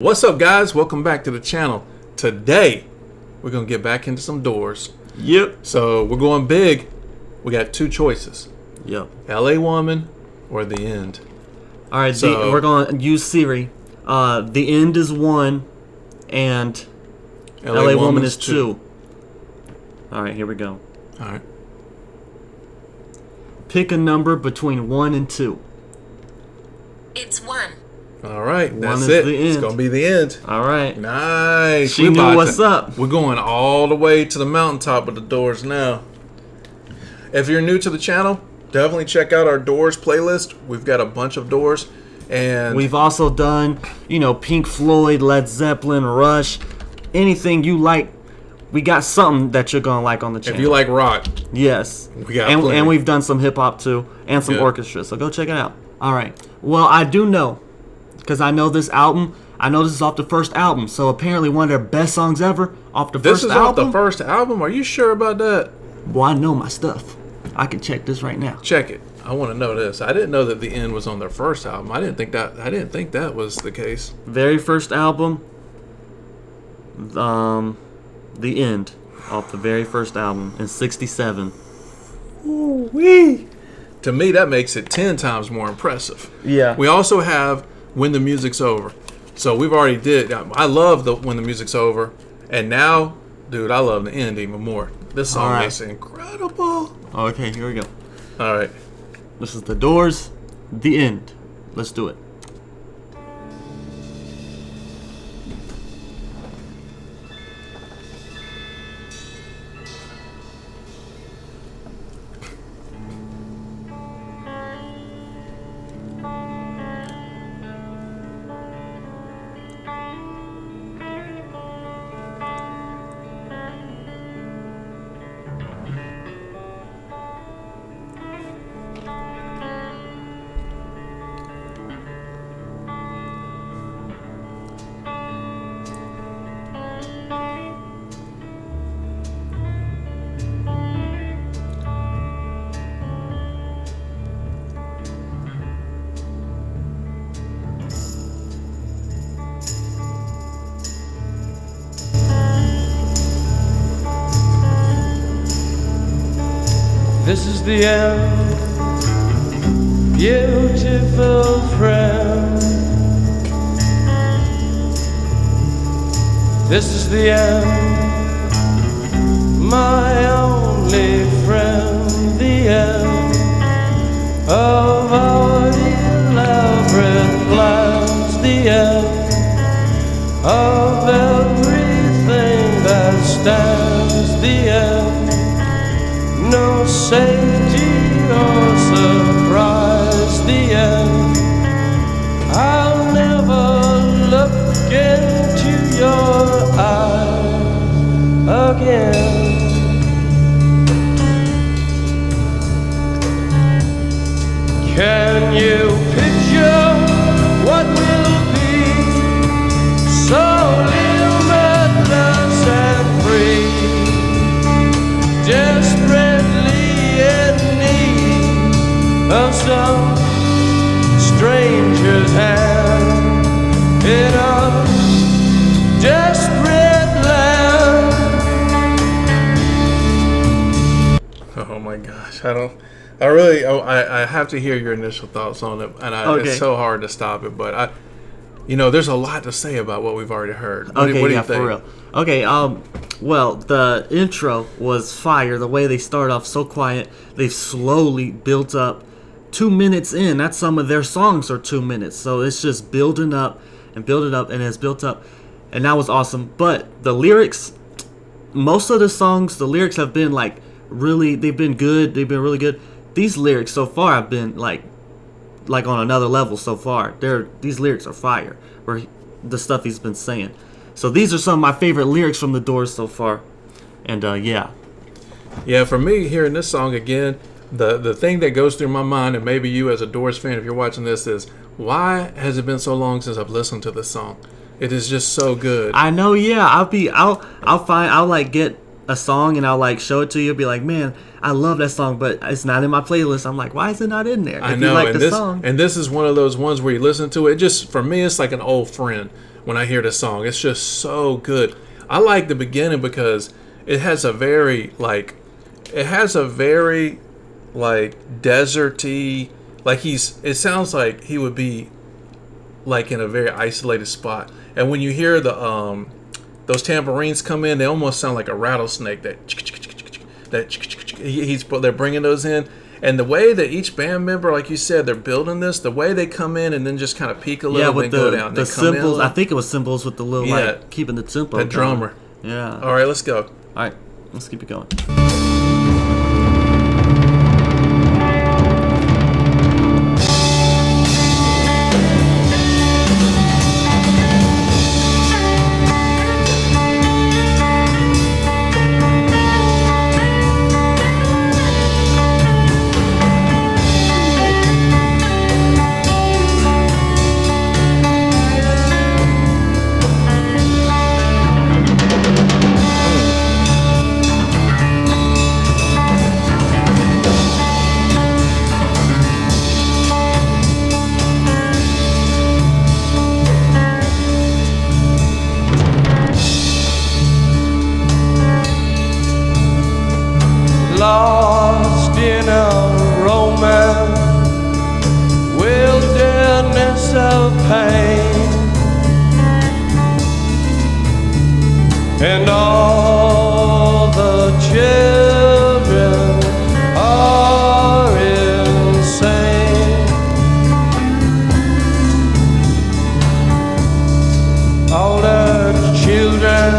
What's up, guys? Welcome back to the channel. Today we're gonna get back into some Doors. Yep. So we're going big. We got two choices: Yep. LA Woman or The End. All right. So- we're gonna use Siri. The End is 1, and LA Woman is 2. All right. Here we go. All right. Pick a number between 1 and 2. It's 1. All right. One That's is it. The It's End. gonna be The End. All right. Nice. She knew what's up. We're going all the way to the mountaintop with the Doors now. If you're new to the channel, definitely check out our Doors playlist. We've got a bunch of Doors, and We've also done, Pink Floyd, Led Zeppelin, Rush, anything you like. We got something that you're gonna like on the channel. if you like rock, Yes. We got and plenty. we've done some hip hop too, and some Yeah. orchestra. So go check it out. All right. Well, I do know, because I know this album. I know this is off the first album. So apparently one of their best songs ever off the this first is album. off the first album. Are you sure about that? Well, I know my stuff. I can check this right now. Check it. I want to know this. I didn't know that The End was on their first album. I didn't think that was the case. Very first album. The End, off the very first album in '67. Wee. To me, that makes it 10 times more impressive. Yeah. We also have When the Music's Over. So we've already did. I love the When the Music's Over, and now, dude, I love The End even more. This song All right. is incredible. Okay, here we go. All right. This is The Doors, The End. Let's do it. This is the end, beautiful friend. This is the end, my only friend. The end of our elaborate plans. The end of everything that stands. The end. No safety or surprise. The end. I'll never look into your eyes again. Can you picture what will be? So limitless and free. Desperately in need of some stranger's hand in a desperate land. Oh my gosh. I have to hear your initial thoughts on it, and Okay. it's so hard to stop it. But there's a lot to say about what we've already heard. What do Okay, you yeah, think? for real. Okay, well, the intro was fire. The way they start off so quiet, they've slowly built up. 2 minutes in, that's some of their songs are 2 minutes. So it's just building up and building up, and it's built up, and that was awesome. But the lyrics, most of the songs, the lyrics have been they've been good. They've been really good. These lyrics so far have been like on another level so far. These lyrics are fire. Where the stuff he's been saying. So these are some of my favorite lyrics from the Doors so far. And yeah. Yeah, for me, hearing this song again, the thing that goes through my mind, and maybe you as a Doors fan, if you're watching this, is why has it been so long since I've listened to this song? It is just so good. I know, yeah. I'll like get a song and I'll like show it to you, be like, man, I love that song, but it's not in my playlist. I'm like, why is it not in there? I If know, you like and the this song. and this is one of those ones where you listen to it. Just for me, it's like an old friend. when I hear this song. It's just so good. I like the beginning because it has a very like deserty, like it sounds like he would be like in a very isolated spot. And when you hear the those tambourines come in, they almost sound like a rattlesnake. They're bringing those in, and the way that each band member, like you said, they're building this, the way they come in and then just kind of peak a little, with and then go down. The cymbals, I think it was cymbals with the little like keeping the tempo. The drummer. Yeah. All right, let's go. All right, let's keep it going. Lost in a romance, wilderness of pain, and all the children are insane. All the children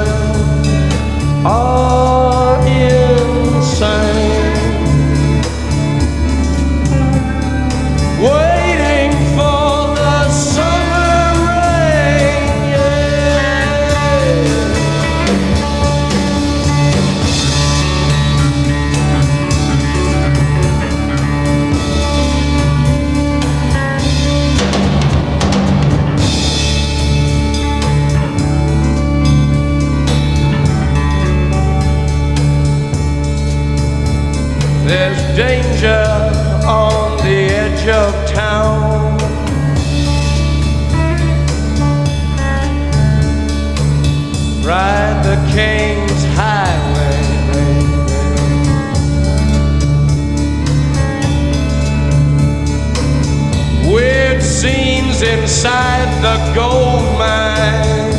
are insane. Waiting for the summer rain, yeah. There's danger on the edge of town. Ride the King's Highway, baby. Weird scenes inside the gold mine.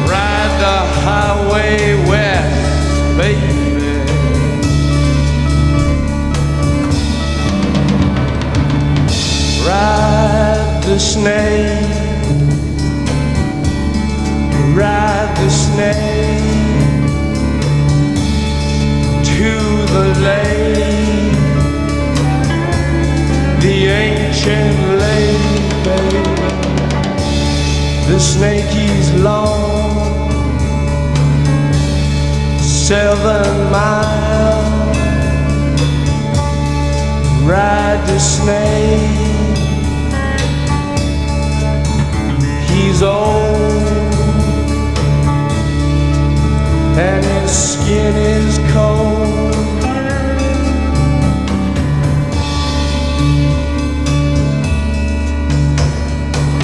Ride the highway west, baby. Ride the snake, ride the snake to the lake, the ancient lake, baby. The snake is long, 7 miles. Ride the snake. He's old and his skin is cold.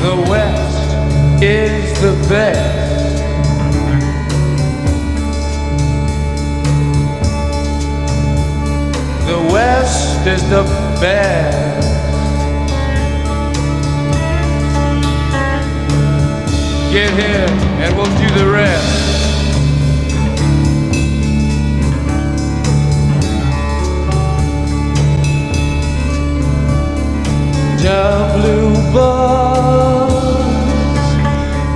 The West is the best. The West is the best. Get here and we'll do the rest. The blue bus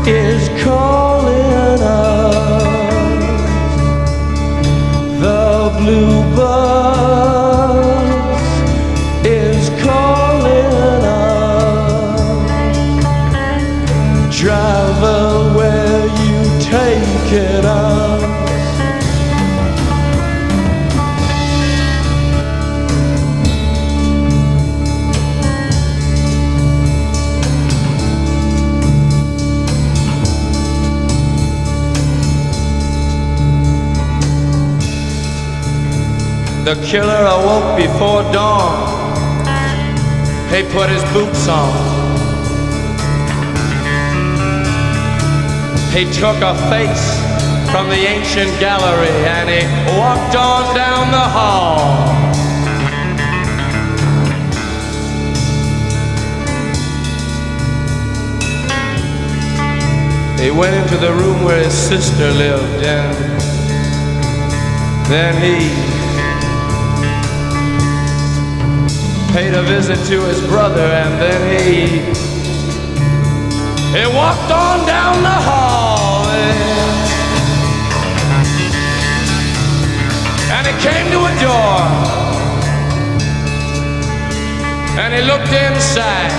is calling us. The blue bus is calling us. Driver, where you taking us? The killer awoke before dawn, He put his boots on. He took a face from the ancient gallery and he walked on down the hall. He went into the room where his sister lived, and then he paid a visit to his brother, and then he walked on down the hall, and he came to a door, and he looked inside.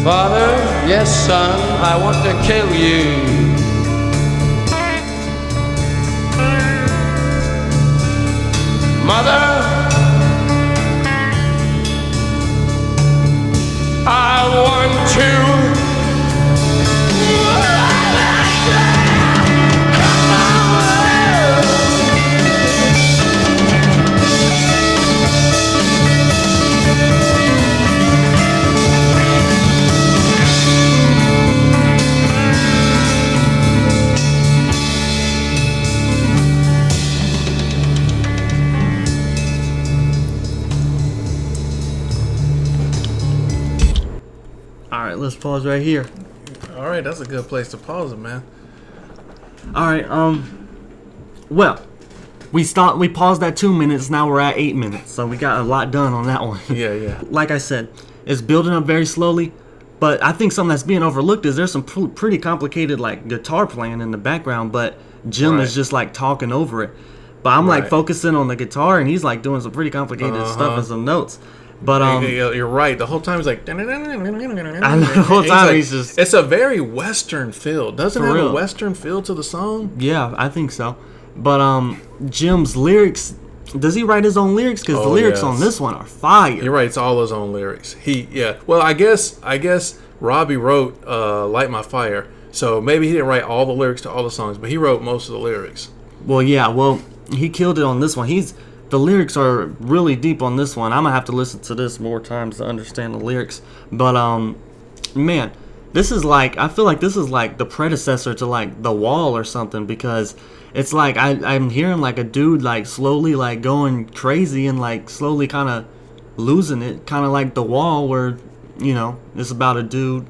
Father, yes, son, I want to kill you. Mother, I want to. Alright, let's pause right here. All right, that's a good place to pause it, man. Alright, well, we paused at 2 minutes, now we're at 8 minutes, so we got a lot done on that one. Yeah. Like I said, it's building up very slowly, but I think something that's being overlooked is there's some pretty complicated like guitar playing in the background, but Jim is just like talking over it. But I'm like focusing on the guitar, and he's like doing some pretty complicated stuff and some notes. But you're right. The whole time he's like, I know, the whole time he's just. It's a very Western feel. Doesn't it have real. a Western feel to the song? Yeah, I think so. But Jim's lyrics, does he write his own lyrics? Because the lyrics on this one are fire. He writes all his own lyrics. Well, I guess Robbie wrote "Light My Fire," so maybe he didn't write all the lyrics to all the songs, but he wrote most of the lyrics. Well, yeah, he killed it on this one. The lyrics are really deep on this one. I'm gonna have to listen to this more times to understand the lyrics. But man, this is like, I feel like this is like the predecessor to like The Wall or something, because it's like I'm hearing like a dude like slowly like going crazy and like slowly kind of losing it, kind of like The Wall, where it's about a dude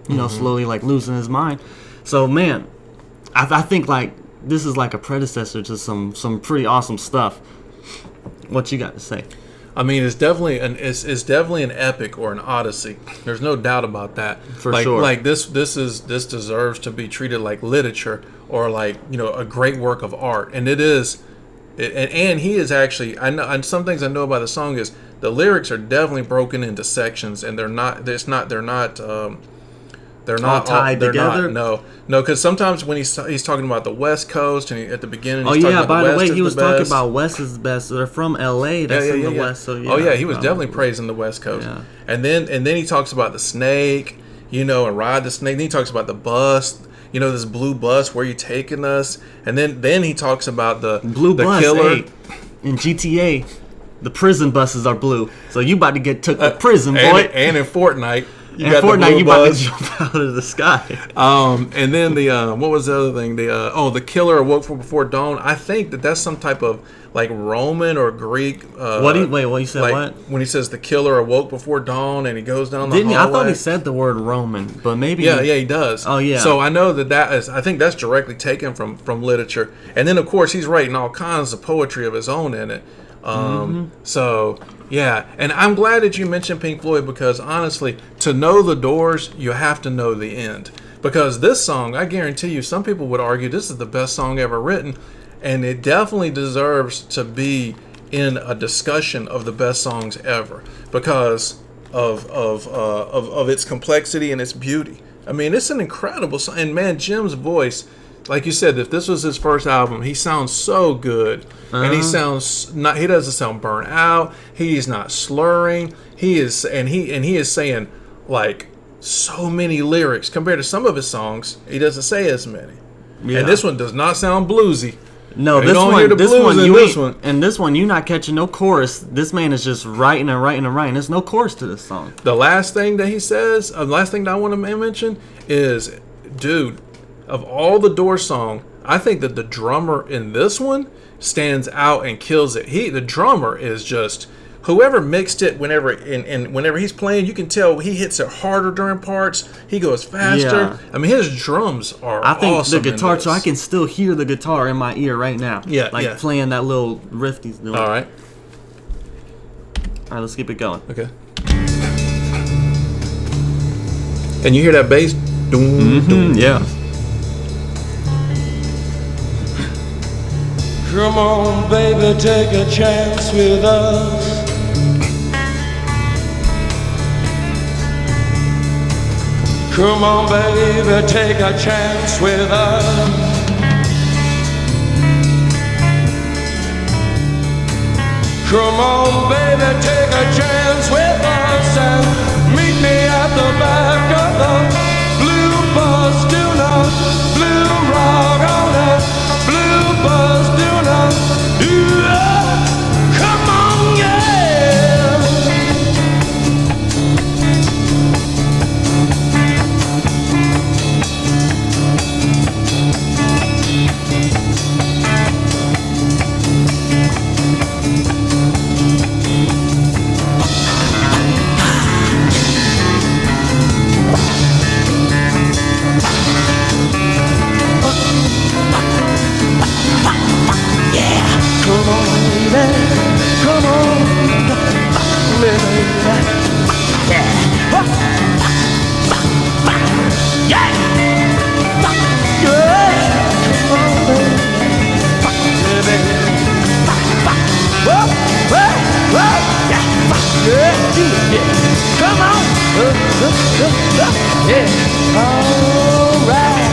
slowly like losing his mind. So man, I think like this is like a predecessor to some pretty awesome stuff. What you got to say? I mean, it's definitely an epic or an odyssey. There's no doubt about that. For sure. Like this deserves to be treated like literature or like a great work of art, and it is. And he is actually. I know. And some things I know about the song is the lyrics are definitely broken into sections, and they're not. They're not tied together. No, because sometimes when he's talking about the West Coast, and at the beginning, he's talking about by the way, he was talking best. about West is the best. So they're from L.A. That's in the West. So he was definitely praising the West Coast. Yeah. And then he talks about the snake, and ride the snake. Then he talks about the bus, this blue bus. Where you taking us? And then he talks about the bus. killer. Hey, in GTA, the prison buses are blue. So you about to get took to prison, boy. And in Fortnite. You about to jump out of the sky. And then what was the other thing? The killer awoke before dawn. I think that's some type of like Roman or Greek. What you said? Like, what? When he says the killer awoke before dawn and he goes down the hallway. I thought he said the word Roman, but maybe. Yeah, he does. Oh yeah. So I know that is. I think that's directly taken from literature. And then of course he's writing all kinds of poetry of his own in it. So yeah, and I'm glad that you mentioned Pink Floyd, because honestly, to know the Doors, you have to know the end. Because this song, I guarantee you, some people would argue this is the best song ever written, and it definitely deserves to be in a discussion of the best songs ever because of its complexity and its beauty. I mean, it's an incredible song, and man, Jim's voice. Like you said, if this was his first album, he sounds so good, and he doesn't sound burnt out. He's not slurring. He is saying like so many lyrics compared to some of his songs. He doesn't say as many, and this one does not sound bluesy. No, You this don't hear the one, this blues one, in you this ain't, one. and this one, you not catching no chorus. This man is just writing and writing and writing. There's no chorus to this song. The last thing that he says, the last thing that I want to mention is, dude, of all the Doors song, I think that the drummer in this one stands out and kills it. The drummer is just whoever mixed it. Whenever and whenever he's playing, you can tell he hits it harder during parts. He goes faster. Yeah. I mean, his drums are. I think awesome the guitar, in so I this. can still hear the guitar in my ear right now. Yeah, like yeah. playing that little riff he's doing. All right. All right, let's keep it going. Okay. And you hear that bass? Doom, doom. Yeah. Come on, baby, take a chance with us. Come on, baby, take a chance with us. Come on, baby, take a chance with us and meet me at the back of the blue bus. Do not blue rock on that blue bus. Do not. Yeah. Come on, yeah. Come on, baby. Come on, baby. Yeah. Yeah. Come on, baby. Whoa, whoa, whoa. Yeah. Come on. Yeah. All right.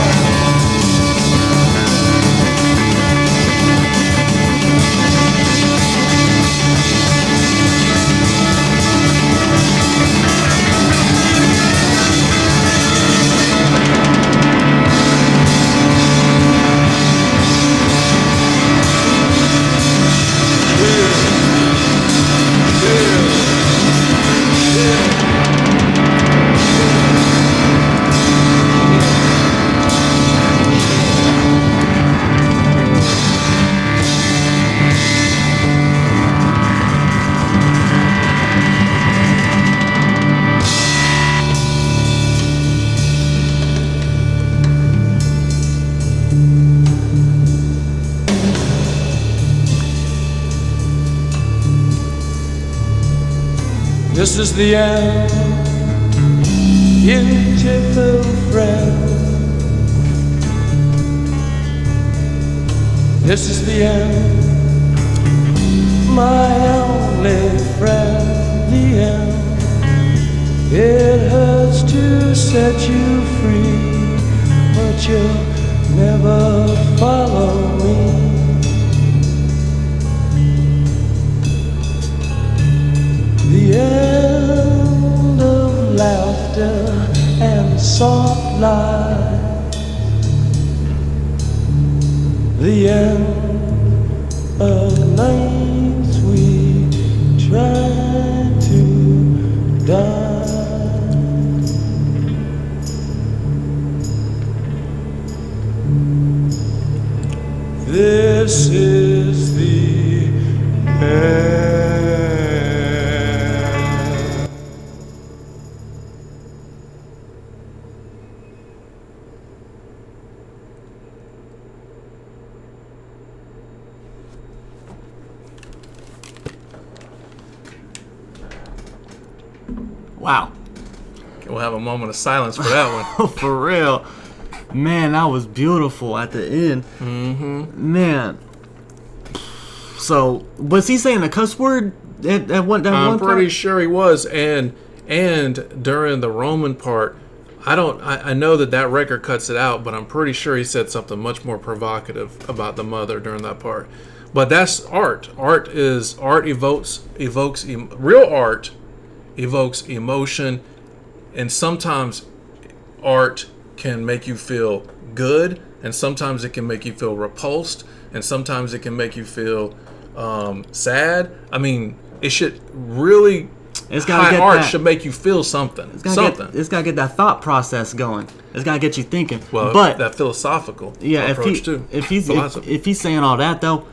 This is the end, beautiful friend. This is the end, my only friend. The end. It hurts to set you free, but you'll never follow me. The end of laughter and soft light. The end of nights we try to die. This is the end. Wow. We'll have a moment of silence for that one. For real. Man, that was beautiful at the end. Mm-hmm. Man. So, was he saying a cuss word at one I'm part? pretty sure he was, and during the Roman part, I know that record cuts it out, but I'm pretty sure he said something much more provocative about the mother during that part. But that's art. Art evokes real art evokes emotion, and sometimes art can make you feel good, and sometimes it can make you feel repulsed, and sometimes it can make you feel sad. I mean, it should really. It's gotta high get art that. should make you feel something. It's Something. got to get that thought process going. It's got to get you thinking. Well, but that philosophical approach too. if Philosophy. he's saying all that though,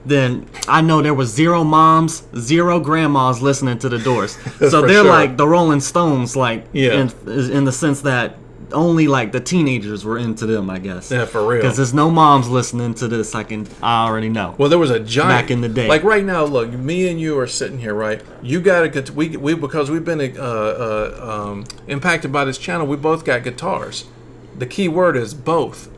then I know there was 0 moms, 0 grandmas listening to the Doors. So For they're sure. like the Rolling Stones, like Yeah. in the sense that only like the teenagers were into them, I guess. Yeah, for real. Because there's no moms listening to this. I already know. Well, there was a giant Back in the day. Like right now, look, me and you are sitting here, right? You got a we because we've been impacted by this channel. We both got guitars. The key word is both.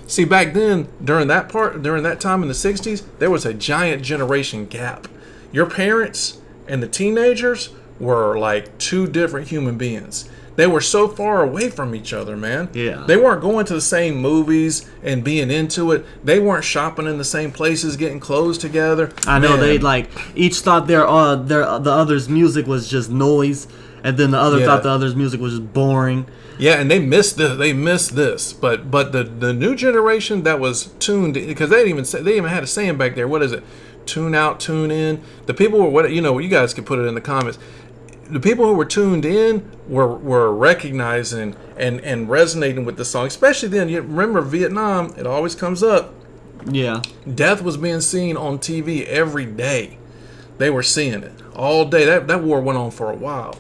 See, back then, during that time in the '60s, there was a giant generation gap. Your parents and the teenagers were like two different human beings. They were so far away from each other, man. Yeah. They weren't going to the same movies and being into it. They weren't shopping in the same places, getting clothes together. I know Man. they like each thought the other's music was just noise, and then the other Yeah. thought the other's music was just boring. Yeah, and they missed this. But the new generation that was tuned, because they even had a saying back there. What is it? Tune out, tune in. The people were you guys can put it in the comments. The people who were tuned in were recognizing and resonating with the song, especially then. You remember Vietnam? It always comes up. Yeah. Death was being seen on TV every day. They were seeing it all day. That war went on for a while,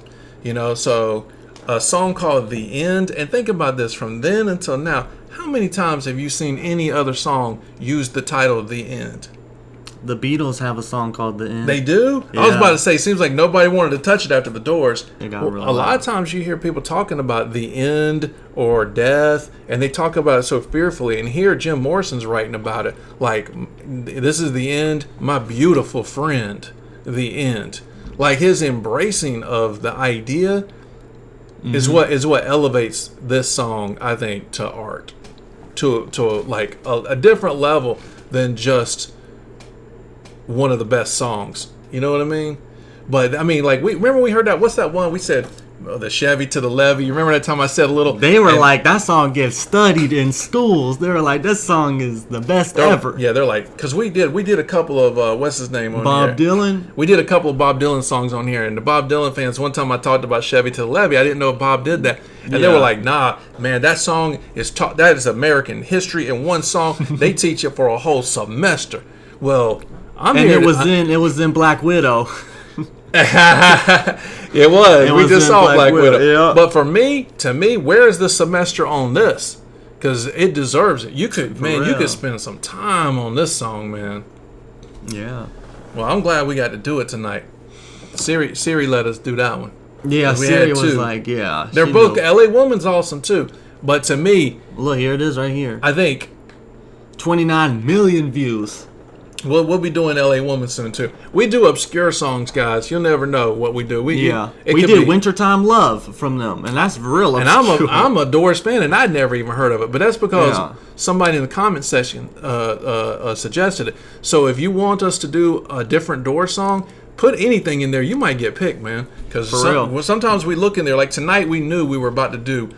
So a song called "The End," and think about this: from then until now, how many times have you seen any other song use the title "The End"? The Beatles have a song called "The End." They do? I was Yeah. about to say, seems like nobody wanted to touch it after the Doors. It got Well, real a lot loud. of times you hear people talking about the end or death, and they talk about it so fearfully. And here Jim Morrison's writing about it like, this is the end, my beautiful friend, the end. Like his embracing of the idea is what elevates this song, I think, to art, to like a different level than just one of the best songs. You know what I mean? But I mean, like, we heard that. What's that one we said? The Chevy to the Levee. You remember that time I said a little? They were and- like, that song gets studied in schools. They were like, this song is the best ever. Yeah, they're like, because we did a couple of what's his name on Bob here? Dylan. We did a couple of Bob Dylan songs on here, and the Bob Dylan fans. One time I talked about Chevy to the Levee. I didn't know if Bob did that, and they Yeah. were like, "Nah, man, that song is that is American history in one song. They teach it for a whole semester." Well, I'm And here. it was in Black Widow. It was. It We was just in saw Black Black Widow. Widow, yeah. But to me, where is the semester on this? Because it deserves it. You could real. spend some time on this song, man. Yeah. Well, I'm glad we got to do it tonight. Siri let us do that one. Yeah, We Siri had was two. like, yeah. They're she both knows. LA Woman's awesome too. But to me, Look, here it is right here. I think 29 million views. we'll be doing LA Woman soon too. We do obscure songs, guys. You'll never know what we do. Yeah. it We could did be- Wintertime Love from them, and that's real And obscure. I'm a Doors fan, and I'd never even heard of it. But that's because Yeah. somebody in the comment section suggested it. So if you want us to do a different Doors song, put anything in there. You might get picked, man. Because real. sometimes we look in there. Like tonight, we knew we were about to do,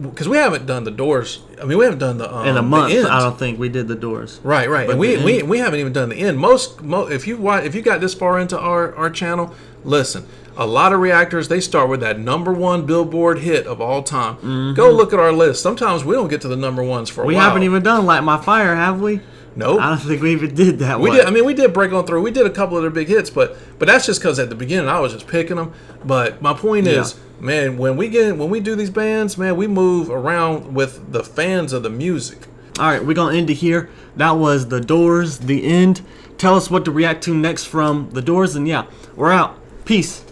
because we haven't done the Doors. I mean, we haven't done the in a month, the End. I don't think we did the Doors. Right, But and the End- we haven't even done the end. Most if you got this far into our channel, listen. A lot of reactors, they start with that #1 Billboard hit of all time. Go look at our list. Sometimes we don't get to the #1s for a We while. haven't even done Light My Fire, have we? Nope. I don't think we even did that We one. did. I mean, we did break on through. We did a couple of their big hits, but that's just because at the beginning I was just picking them. But my point is, man, when we do these bands, man, we move around with the fans of the music. All right, we're going to end it here. That was The Doors, The End. Tell us what to react to next from The Doors, and yeah, we're out. Peace.